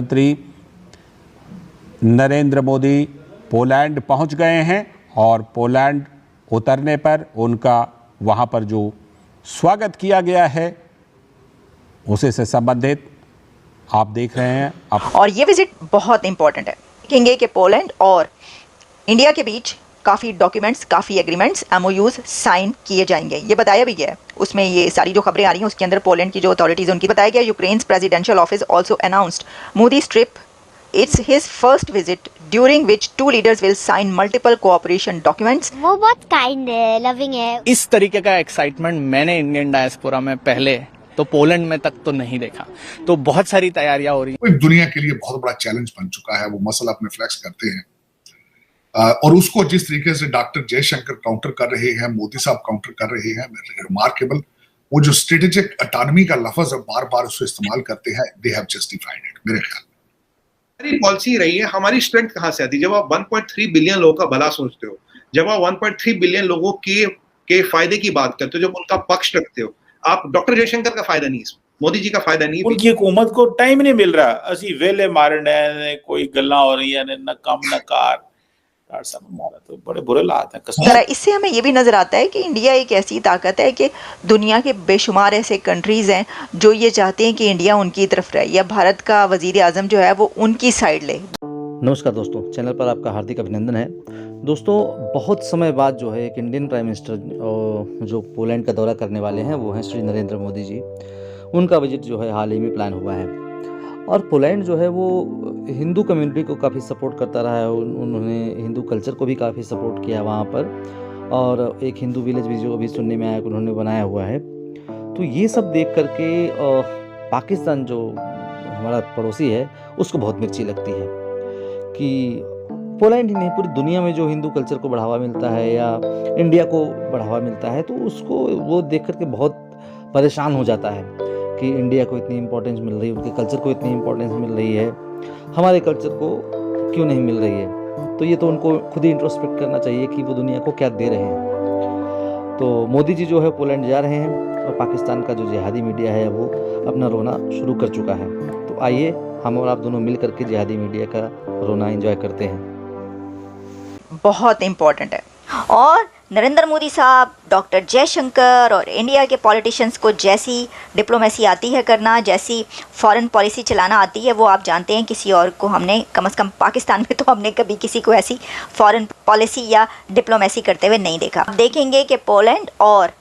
प्रधानमंत्री नरेंद्र मोदी पोलैंड पहुंच गए हैं और पोलैंड उतरने पर उनका वहां पर जो स्वागत किया गया है उसे से संबंधित आप देख रहे हैं और ये विजिट बहुत इंपॉर्टेंट है। कहेंगे कि पोलैंड और इंडिया के बीच काफ़ी डॉक्यूमेंट्स, काफ़ी एग्रीमेंट्स, एमओयूज साइन किए जाएंगे, ये बताया भी गया है। उसमें ये सारी जो खबरें आ रही हैं उसके अंदर पोलैंड की जो अथॉरिटीज़ उनकी बताया गया। Ukraine's presidential office also announced Modi's trip, it's his first visit during which two leaders will sign multiple cooperation documents. वो बहुत काइंड है, लविंग है। इस तरीके का एक्साइटमेंट मैंने इंडियन डायस्पोरा में पहले तो पोलैंड में तक तो नहीं देखा। तो बहुत सारी तैयारियां हो रही हैं। दुनिया के लिए बहुत बड़ा चैलेंज बन चुका है, वो मसला अपने फ्लैक्स करते हैं और उसको जिस तरीके से डॉक्टर जयशंकर काउंटर कर रहे हैं, मोदी साहब काउंटर कर रहे हैं, रिमार्केबल। वो जो स्ट्रेटेजिक ऑटोनॉमी का लफ्ज बार बार उसको इस्तेमाल करते हैं, दे हैव जस्टिफाइड इट। मेरे ख्याल हमारी पॉलिसी रही है। हमारी स्ट्रेंथ कहां से आती है? जब आप 1.3 बिलियन लोगों का भला सोचते हो, जब आप 1.3 बिलियन लोगों के फायदे की बात करते हो, जब उनका पक्ष रखते हो, आप डॉक्टर जयशंकर का फायदा नहीं, मोदी जी का फायदा नहीं। उनकी हुकूमत को टाइम नहीं मिल रहा, असी वेले मारन डे कोई गल्ला हो रही है न कम न कार। तो बड़े बुरे हालात हैं। इससे हमें ये भी नजर आता है कि इंडिया एक ऐसी ताकत है कि दुनिया के बेशुमार ऐसे कंट्रीज हैं जो ये चाहते हैं कि इंडिया उनकी तरफ रहे या भारत का वजीर आजम जो है वो उनकी साइड ले। नमस्कार दोस्तों, चैनल पर आपका हार्दिक अभिनंदन है। दोस्तों, बहुत समय बाद जो है एक इंडियन प्राइम मिनिस्टर जो पोलैंड का दौरा करने वाले हैं वो हैं श्री नरेंद्र मोदी जी। उनका विजिट जो है हाल ही में प्लान हुआ है और पोलैंड जो है वो हिंदू कम्युनिटी को काफ़ी सपोर्ट करता रहा है। उन्होंने हिंदू कल्चर को भी काफ़ी सपोर्ट किया वहाँ पर और एक हिंदू विलेज भी जो अभी सुनने में आया कि उन्होंने बनाया हुआ है। तो ये सब देख करके पाकिस्तान जो हमारा पड़ोसी है उसको बहुत मिर्ची लगती है कि पोलैंड ही नहीं पूरी दुनिया में जो हिंदू कल्चर को बढ़ावा मिलता है या इंडिया को बढ़ावा मिलता है तो उसको वो देख करके बहुत परेशान हो जाता है कि इंडिया को इतनी इम्पोर्टेंस मिल रही है, उनके कल्चर को इतनी इम्पोर्टेंस मिल रही है, हमारे कल्चर को क्यों नहीं मिल रही है। तो ये तो उनको खुद ही इंट्रोस्पेक्ट करना चाहिए कि वो दुनिया को क्या दे रहे हैं। तो मोदी जी जो है पोलैंड जा रहे हैं और पाकिस्तान का जो जिहादी मीडिया है वो अपना रोना शुरू कर चुका है। तो आइए हम और आप दोनों मिल करके जिहादी मीडिया का रोना एंजॉय करते हैं। बहुत इम्पोर्टेंट है। और नरेंद्र मोदी साहब, डॉक्टर जयशंकर और इंडिया के पॉलिटिशियंस को जैसी डिप्लोमेसी आती है करना, जैसी फॉरेन पॉलिसी चलाना आती है वो आप जानते हैं, किसी और को हमने कम से कम पाकिस्तान में तो हमने कभी किसी को ऐसी फॉरेन पॉलिसी या डिप्लोमेसी करते हुए नहीं देखा। आप देखेंगे कि पोलैंड और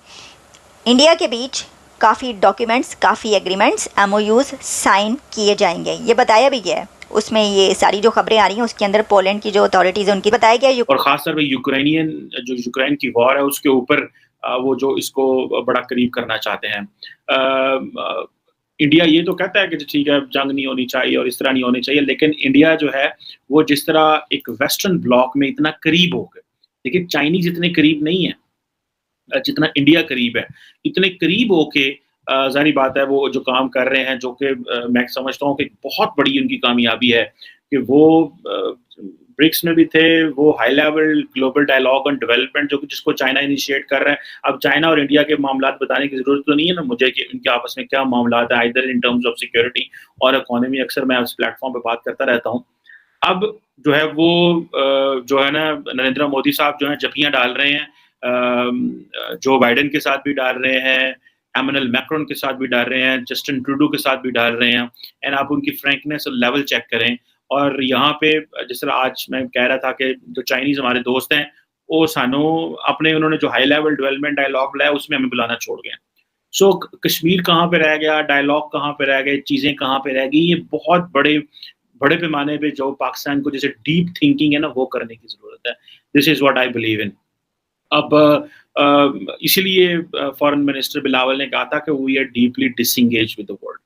इंडिया के बीच काफ़ी डॉक्यूमेंट्स, काफ़ी एग्रीमेंट्स, एमओयूज साइन किए जाएंगे, ये बताया भी गया है। उसमें ये सारी जो खबरें आ रही हैं उसके अंदर पोलैंड की जो अथॉरिटीज़ उनकी बताया गया। और खासतौर पे यूक्रेन की वॉर है उसके ऊपर वो जो इसको बड़ा करीब करना चाहते हैं। इंडिया ये तो कहता है कि ठीक है जंग नहीं होनी चाहिए और इस तरह नहीं होनी चाहिए, लेकिन इंडिया जो है वो जिस तरह एक वेस्टर्न ब्लॉक में इतना करीब हो गए, लेकिन चाइनीज इतने करीब नहीं है जितना इंडिया करीब है। इतने करीब होके जाहिर बात है वो जो काम कर रहे हैं, जो कि मैं समझता हूँ कि बहुत बड़ी उनकी कामयाबी है कि वो ब्रिक्स में भी थे, वो high level global dialogue on development जिसको चाइना इनिशिएट कर रहा है। अब चाइना और इंडिया के मामला बताने की जरूरत तो नहीं है ना मुझे कि उनके आपस में क्या मामला है, either in terms of security और इकोनॉमी। अक्सर मैं उस प्लेटफॉर्म पे बात करता रहता हूँ। अब जो है वो जो है ना नरेंद्र मोदी साहब जो है जपियाँ डाल रहे हैं, जो बाइडेन के साथ भी डाल रहे हैं, एमैनुअल मैक्रोन के साथ भी डाल रहे हैं, जस्टिन ट्रूडो के साथ भी डाल रहे हैं। एंड आप उनकी फ्रैंकनेस और लेवल चेक करें। और यहाँ पे जिस तरह आज मैं कह रहा था कि जो चाइनीज हमारे दोस्त हैं वो सानू अपने उन्होंने जो हाई लेवल डेवलपमेंट डायलॉग लाया उसमें हमें बुलाना छोड़ गए। सो कश्मीर कहाँ पे रह गया, डायलॉग कहाँ पे रह गए, चीज़ें कहाँ पे रह गई। ये बहुत बड़े पैमाने पे जो पाकिस्तान को जैसे डीप थिंकिंग है ना वो करने की जरूरत है। This is what I believe in. अब इसीलिए फॉरेन मिनिस्टर बिलावल ने कहा था कि we are deeply disengage with the world.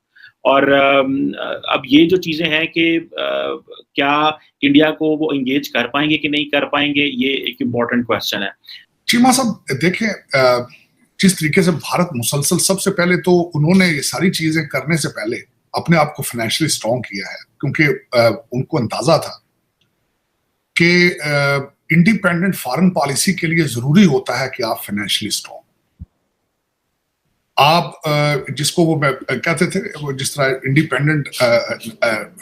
और अब ये जो चीज़ें हैं कि क्या इंडिया को वो एंगेज कर पाएंगे कि नहीं कर पाएंगे, ये एक इम्पॉर्टेंट क्वेश्चन है। चीमा साहब देखें, जिस तरीके से भारत मुसलसल, सबसे पहले तो उन्होंने ये सारी चीजें करने से पहले अपने आप को फाइनेंशियली स्ट्रॉन्ग किया है, क्योंकि उनको अंदाजा था कि इंडिपेंडेंट फॉरेन पॉलिसी के लिए जरूरी होता है कि आप फाइनेंशियली स्ट्रॉन्ग। आप जिसको वो कहते थे, वो जिस तरह इंडिपेंडेंट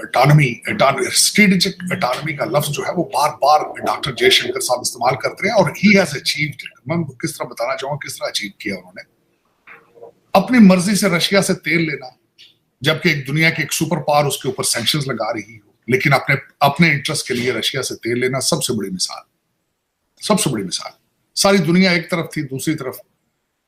ऑटोनॉमी, स्ट्रेटेजिक ऑटोनॉमी का लफ्ज जो है वो बार बार डॉक्टर जयशंकर साहब इस्तेमाल करते हैं, और ही हैज अचीव्ड। मैं किस तरह बताना चाहूंगा किस तरह अचीव किया उन्होंने। अपनी मर्जी से रशिया से तेल लेना, जबकि एक दुनिया की एक सुपर पावर उसके ऊपर सैंक्शंस लगा रही हो, लेकिन अपने इंटरेस्ट के लिए रशिया से तेल लेना सबसे बड़ी मिसाल, सबसे बड़ी मिसाल। सारी दुनिया एक तरफ थी, दूसरी तरफ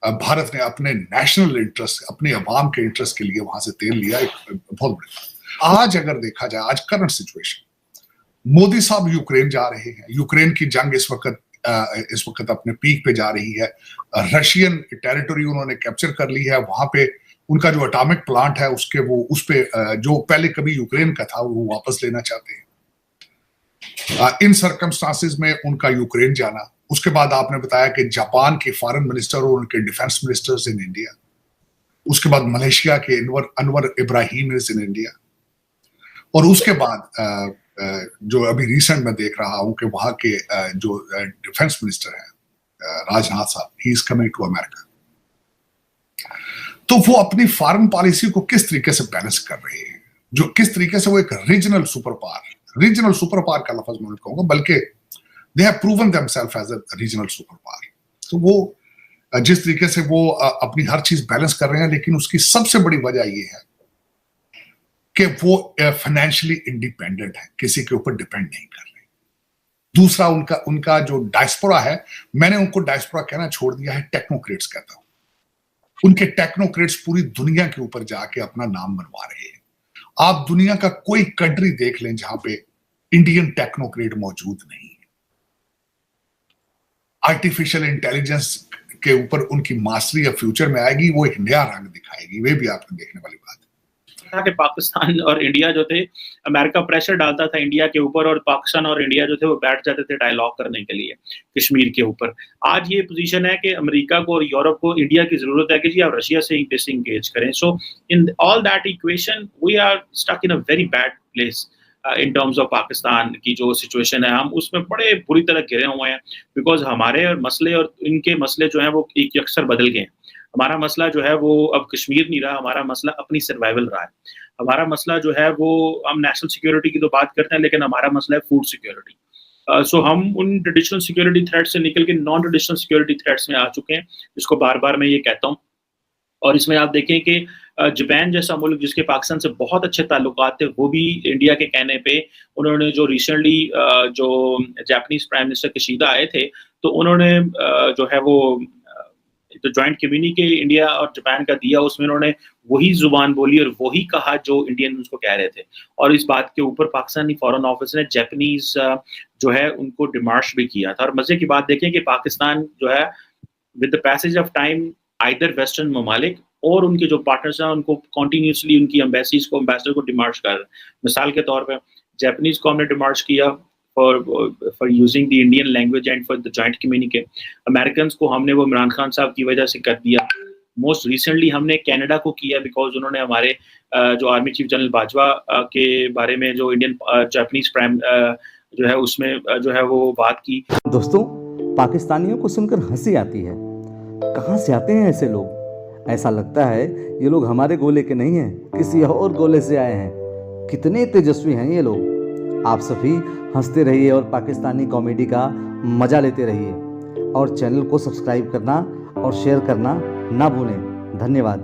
भारत ने अपने नेशनल इंटरेस्ट, अपने अवाम के इंटरेस्ट के लिए वहां से तेल लिया, एक बहुत बड़ी बात। आज अगर देखा जाए, आज करंट सिचुएशन, मोदी साहब यूक्रेन जा रहे हैं, यूक्रेन की जंग इस वक्त अपने पीक पे जा रही है, रशियन टेरिटरी उन्होंने कैप्चर कर ली है, वहां पे उनका जो एटॉमिक प्लांट है उसके वो उस पे जो पहले कभी यूक्रेन का था वो वापस लेना चाहते हैं। इन सर्कमस्टांसेस में उनका यूक्रेन जाना, उसके बाद आपने बताया कि जापान के फॉरेन मिनिस्टर और उनके डिफेंस मिनिस्टर्स इन इंडिया, उसके बाद मलेशिया के Anwar Ibrahim is in India, और उसके बाद जो अभी रिसेंट में देख रहा हूं कि वहां के जो डिफेंस मिनिस्टर हैं राजनाथ साहब, he is coming to America. तो वो अपनी फॉरेन पॉलिसी को किस तरीके से बैलेंस कर रहे हैं, जो किस तरीके से वो एक रीजनल सुपर पावर का लफ्ज मैं कहूंगा, बल्कि they have proven themselves as a regional super power. तो वो जिस तरीके से वो अपनी हर चीज बैलेंस कर रहे हैं, लेकिन उसकी सबसे बड़ी वजह ये है कि वो फाइनेंशियली इंडिपेंडेंट है, किसी के ऊपर डिपेंड नहीं कर रहे। दूसरा उनका जो डायस्पोरा है, मैंने उनको डायस्पोरा कहना छोड़ दिया है, टेक्नोक्रेट्स कहता हूं। उनके टेक्नोक्रेट्स पूरी दुनिया के ऊपर जाके अपना नाम बनवा रहे हैं। आप दुनिया का कोई कंट्री देख लें जहां पे इंडियन टेक्नोक्रेट मौजूद नहीं है। आर्टिफिशियल इंटेलिजेंस के ऊपर उनकी मास्टरी अब फ्यूचर में आएगी, वो एक नया रंग दिखाएगी, वे भी आपको देखने वाली बात है। कि पाकिस्तान और इंडिया जो थे, अमेरिका प्रेशर डालता था इंडिया के ऊपर, और पाकिस्तान और इंडिया जो थे वो बैठ जाते थे डायलॉग करने के लिए कश्मीर के ऊपर। आज ये पोजीशन है कि अमेरिका को और यूरोप को इंडिया की जरूरत है कि जी आप रशिया से डिसएंगेज करें। So in all that equation we are stuck in a very bad place in terms of Pakistan की जो सिचुएशन है, हम उसमें बड़े बुरी तरह गिरे हुए हैं, बिकॉज हमारे मसले और इनके मसले जो हैं वो एक अक्सर बदल गए हैं। हमारा मसला जो है वो अब कश्मीर नहीं रहा, हमारा मसला अपनी सर्वाइवल रहा है। हमारा मसला जो है वो, हम नेशनल सिक्योरिटी की तो बात करते हैं, लेकिन हमारा मसला है फूड सिक्योरिटी। सो हम उन ट्रेडिशनल सिक्योरिटी थ्रेट से निकल के नॉन ट्रेडिशनल सिक्योरिटी थ्रेट्स में आ चुके हैं, जिसको बार बार मैं ये कहता हूँ। और इसमें आप देखें कि जापान जैसा मुल्क जिसके पाकिस्तान से बहुत अच्छे ताल्लुकात थे, वो भी इंडिया के कहने पे उन्होंने जो रिसेंटली जो जापानीज प्राइम मिनिस्टर किशिदा आए थे, तो उन्होंने जो है वो जो ज्वाइंट कम्युनिके इंडिया और जापान का दिया, उसमें उन्होंने वही जुबान बोली और वही कहा जो इंडियन उसको कह रहे थे। और इस बात के ऊपर पाकिस्तानी फॉरेन ऑफिस ने जापानीज जो है उनको डिमार्श भी किया था। और मजे की बात देखें कि पाकिस्तान जो है with the passage of time either western ममालिक और उनके जो पार्टनर्स हैं उनको कॉन्टीन्यूसली उनकी एम्बेसीज को, एम्बेसडर को डिमार्श कर रहे हैं। मिसाल के तौर पर जापानीज को हमने डिमार्श किया for using the Indian language and for the joint communique. Americans को हमने वो इमरान खान साहब की वजह से कर दिया। मोस्ट रिसेंटली हमने कनाडा को किया बिकॉज उन्होंने हमारे जो आर्मी चीफ जनरल बाजवा के बारे में जो इंडियन जापानीज प्राइम जो है उसमें जो है वो बात की। दोस्तों, पाकिस्तानियों को सुनकर हंसी आती है। कहाँ से आते हैं ऐसे लोग? ऐसा लगता है ये लोग हमारे गोले के नहीं हैं, किसी और गोले से आए हैं। कितने तेजस्वी हैं ये लोग। आप सभी हंसते रहिए और पाकिस्तानी कॉमेडी का मज़ा लेते रहिए, और चैनल को सब्सक्राइब करना और शेयर करना ना भूलें। धन्यवाद।